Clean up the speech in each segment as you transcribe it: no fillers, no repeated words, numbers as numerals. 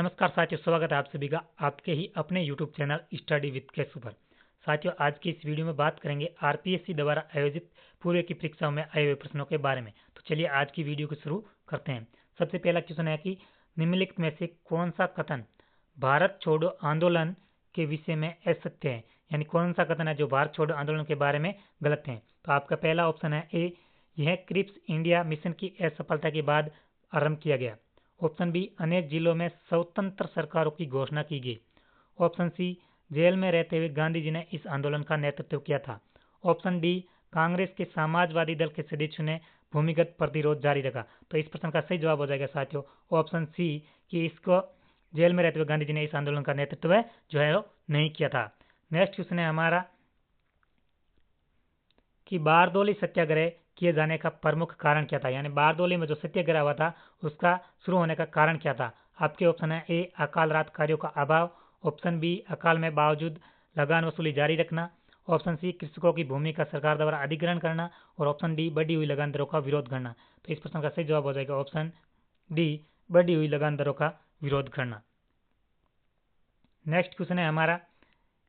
नमस्कार साथियों, स्वागत है आप सभी का आपके ही अपने YouTube channel study with Keshav पर। साथियों, आज की इस वीडियो में बात करेंगे आरपीएससी द्वारा आयोजित पूर्व की परीक्षाओं में आए हुए प्रश्नों के बारे में। तो चलिए आज की वीडियो को शुरू करते हैं। सबसे पहला क्वेश्चन है कि निम्नलिखित में से कौन सा कथन भारत छोड़ो आंदोलन के विषय में असत्य है, यानी कौन सा कथन है जो भारत छोड़ो आंदोलन के बारे में गलत है। तो आपका पहला ऑप्शन है ए, यह क्रिप्स इंडिया मिशन की असफलता के बाद आरंभ किया गया। ऑप्शन बी, अनेक जिलों में स्वतंत्र सरकारों की घोषणा की गई। ऑप्शन सी, जेल में रहते हुए गांधी जी ने इस आंदोलन का नेतृत्व किया था। ऑप्शन डी, कांग्रेस के समाजवादी दल के सदस्यों ने भूमिगत प्रतिरोध जारी रखा। तो इस प्रश्न का सही जवाब हो जाएगा साथियों ऑप्शन सी, कि इसको जेल में रहते हुए गांधी जी ने इस आंदोलन का नेतृत्व जो है वो नहीं किया था। नेक्स्ट क्वेश्चन है हमारा कि बारदोली सत्याग्रह किए जाने का प्रमुख कारण क्या था, यानी बारदोली में जो सत्याग्रह हुआ था उसका शुरू होने का कारण क्या था। आपके ऑप्शन है ए, अकाल राहत का अभाव। ऑप्शन बी, अकाल में बावजूद लगान वसूली जारी रखना। ऑप्शन सी, कृषकों की भूमि का सरकार द्वारा अधिग्रहण करना। और ऑप्शन डी, बढ़ी हुई लगान दरों का विरोध करना। तो इस प्रश्न का सही जवाब हो जाएगा ऑप्शन डी, बढ़ी हुई लगान दरों का विरोध करना। नेक्स्ट क्वेश्चन है हमारा,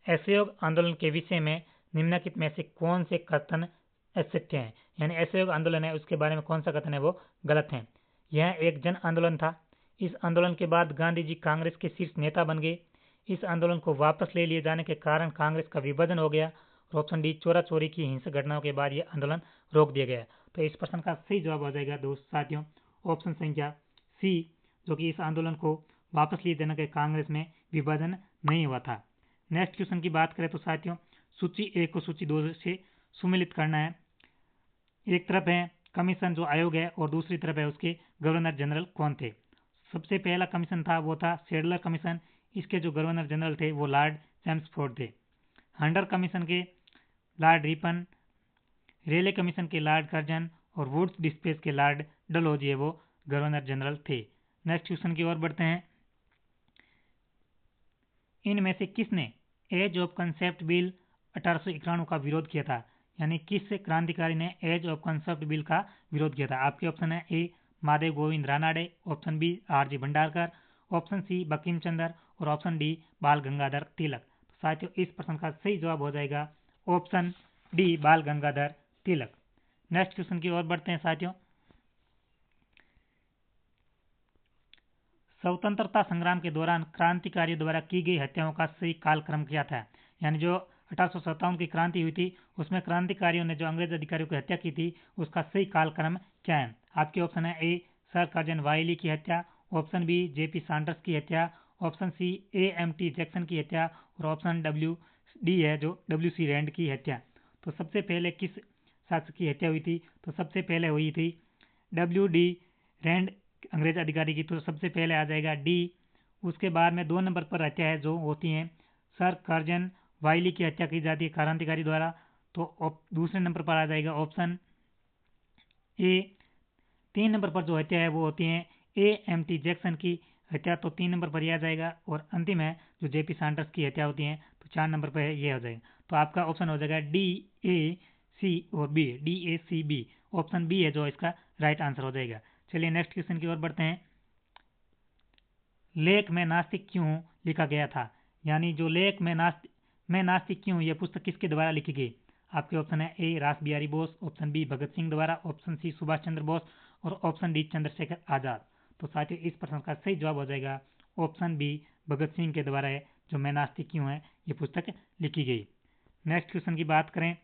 असहयोग आंदोलन के विषय में निम्नलिखित में से कौन से कथन असत्य हैं, यानी असहयोग आंदोलन है उसके बारे में कौन सा कथन है वो गलत है। यह एक जन आंदोलन था। इस आंदोलन के बाद गांधी जी कांग्रेस के शीर्ष नेता बन गए। इस आंदोलन को वापस ले लिए जाने के कारण कांग्रेस का विभाजन हो गया। और ऑप्शन डी, चोरा चोरी की हिंसक घटनाओं के बाद यह आंदोलन रोक दिया गया। तो इस प्रश्न का सही जवाब हो जाएगा दोस्त साथियों ऑप्शन संख्या सी, जो कि इस आंदोलन को वापस लिए जाने के कांग्रेस में विभाजन नहीं हुआ था। नेक्स्ट क्वेश्चन की बात करें तो साथियों, सूची 1 को सूची 2 से सुमेलित करना है। एक तरफ है कमीशन जो आयोग है और दूसरी तरफ है उसके गवर्नर जनरल कौन थे। सबसे पहला कमीशन था वो था सेडलर कमीशन। इसके जो गवर्नर जनरल थे वो लॉर्ड चैम्सफोर्ड थे। हंटर कमीशन के लॉर्ड रिपन, रेले कमीशन के लॉर्ड कर्जन और वुड्स डिस्पेच के लॉर्ड डलहौजी वो गवर्नर जनरल थे। नेक्स्ट क्वेश्चन की ओर बढ़ते हैं। इनमें से किसने एज ऑफ कंसेप्ट बिल 1891 का विरोध किया था, यानी किस क्रांतिकारी ने एज ऑफ कंसेप्ट बिल का विरोध किया था। आपके ऑप्शन है A, Mahadev Govind Ranade. Option B, R G. Bhandarkar. Option C, Bankim Chandra. और ऑप्शन डी, बाल गंगाधर तिलक। तो साथियों इस प्रश्न का सही जवाब हो जाएगा ऑप्शन डी, बाल गंगाधर तिलक। नेक्स्ट क्वेश्चन की ओर बढ़ते हैं साथियों। स्वतंत्रता संग्राम के दौरान क्रांतिकारियों द्वारा की गई हत्याओं का सही कालक्रम क्या था, यानी जो 1857 की क्रांति हुई थी उसमें क्रांतिकारियों ने जो अंग्रेज अधिकारियों की हत्या की थी उसका सही कालक्रम क्या है। आपके ऑप्शन है ए, सर कर्जन वायली की हत्या। ऑप्शन बी, जेपी सैंडर्स की हत्या। ऑप्शन सी, एएमटी जैक्सन की हत्या। और ऑप्शन डी है जो डब्ल्यू.सी. रैंड की हत्या। तो सबसे पहले किस शासक की हत्या हुई थी, तो सबसे पहले हुई थी डब्ल्यू.डी. रैंड अंग्रेज अधिकारी की। तो सबसे पहले आ जाएगा डी। उसके बाद में 2 नंबर पर हत्या है जो होती है सर कर्जन वायली की हत्या की जाती है क्रांतिकारी द्वारा। तो दूसरे नंबर पर आ जाएगा ऑप्शन ए। 3 नंबर पर जो हत्या है वो होती है एएमटी जैक्सन की हत्या। तो 3 नंबर पर यह आ जाएगा। और अंतिम है जो जेपी सैंडर्स की हत्या होती है तो 4 नंबर पर ये हो जाएगा। तो आपका ऑप्शन हो जाएगा डी, ए, सी और बी। डी, ए, सी, बी। ऑप्शन बी है जो इसका राइट आंसर हो जाएगा। चलिए नेक्स्ट क्वेश्चन की ओर बढ़ते हैं। लेख में नास्तिक क्यों लिखा गया था, यानी जो लेख में नास्तिक क्यों यह पुस्तक किसके द्वारा लिखी गई। आपके ऑप्शन है ए, रास बिहारी बोस। ऑप्शन बी, भगत सिंह द्वारा। Option C, Subhash Chandra Bose. और ऑप्शन डी, चंद्रशेखर आजाद। तो साथियों इस प्रश्न का सही जवाब हो जाएगा ऑप्शन बी, भगत सिंह के द्वारा है जो मैं नास्तिक क्यों है ये पुस्तक लिखी गई। नेक्स्ट क्वेश्चन की बात करें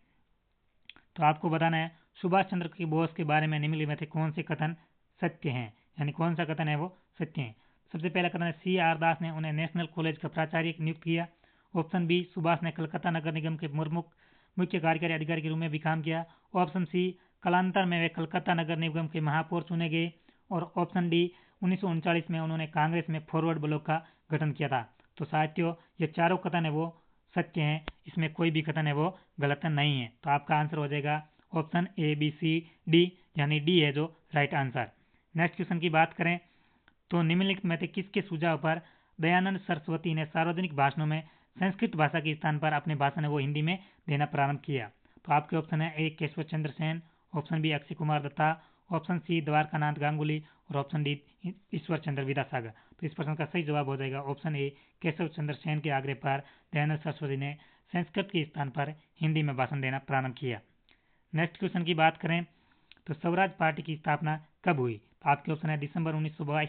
तो आपको बताना है सुभाष चंद्र की बोस के बारे में निम्नलिखित में से कौन से कथन सत्य हैं, यानी कौन सा कथन है वो सत्य है। सबसे पहला कथन है सी आर दास ने उन्हें नेशनल कॉलेज का प्राचार्य नियुक्त किया। ऑप्शन बी, सुभाष ने कलकत्ता नगर निगम के मुख्य कार्यकारी अधिकारी के रूप में भी काम किया। ऑप्शन सी, कालांतर में वे कलकत्ता नगर निगम के महापौर चुने गए। और ऑप्शन डी, 1939 में उन्होंने कांग्रेस में फॉरवर्ड ब्लॉक का गठन किया था। तो साथियों ये चारों कथन है वो सत्य हैं, इसमें कोई भी कथन है वो गलत नहीं है। तो आपका आंसर हो जाएगा option A, B, C, D, यानी डी है जो राइट आंसर। नेक्स्ट क्वेश्चन की बात करें तो निम्नलिखित में से किसके सुझाव पर दयानंद सरस्वती ने सार्वजनिक भाषणों में संस्कृत भाषा के स्थान पर अपने भाषण वो हिंदी में देना प्रारंभ किया। तो आपके ऑप्शन है A, Keshav Chandra Sen. Option B, Akshay Kumar Dutta. Option C Dwarkanath Ganguly और ऑप्शन डी ईश्वर चंद्र विद्यासागर। तो इस प्रश्न का सही जवाब हो जाएगा ऑप्शन ए, केशव चंद्र सेन के आग्रह पर दयानंद सरस्वती ने संस्कृत के स्थान पर हिंदी में भाषण देना प्रारंभ किया। नेक्स्ट क्वेश्चन की बात करें तो स्वराज पार्टी की स्थापना कब हुई? तो आपके ऑप्शन है दिसंबर 1922,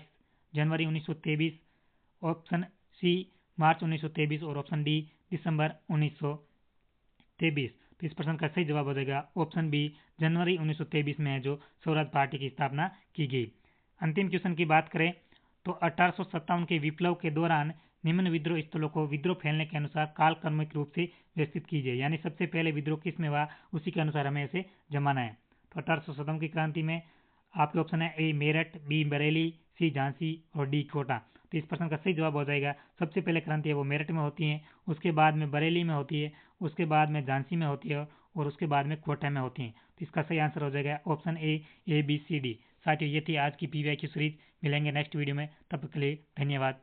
जनवरी 1923, ऑप्शन सी मार्च 1923 और ऑप्शन डी दिसंबर 1923। तो इस प्रश्न का सही जवाब हो जाएगा ऑप्शन बी, जनवरी 1923 में है जो स्वराज पार्टी की स्थापना की गई। अंतिम क्वेश्चन की बात करें तो 1857 के विप्लव के दौरान निम्न विद्रोह स्थलों को विद्रोह फैलने के अनुसार कालक्रमिक रूप से व्यवस्थित कीजिए, यानी सबसे पहले विद्रोह किस में हुआ उसी के अनुसार हमें इसे जमाना है। तो 1857 की क्रांति में आपके ऑप्शन है ए मेरठ, बी बरेली, सी झांसी और डी कोटा। तो इस प्रश्न का सही जवाब हो जाएगा सबसे पहले क्रांति है वो मेरठ में होती है, उसके बाद में बरेली में होती है, उसके बाद में झांसी में होती है और उसके बाद में कोटा में होती है। तो इसका सही आंसर हो जाएगा option A B C D. साथियों ये थी आज की PYQ सीरीज। मिलेंगे नेक्स्ट वीडियो में, तब तक के लिए धन्यवाद।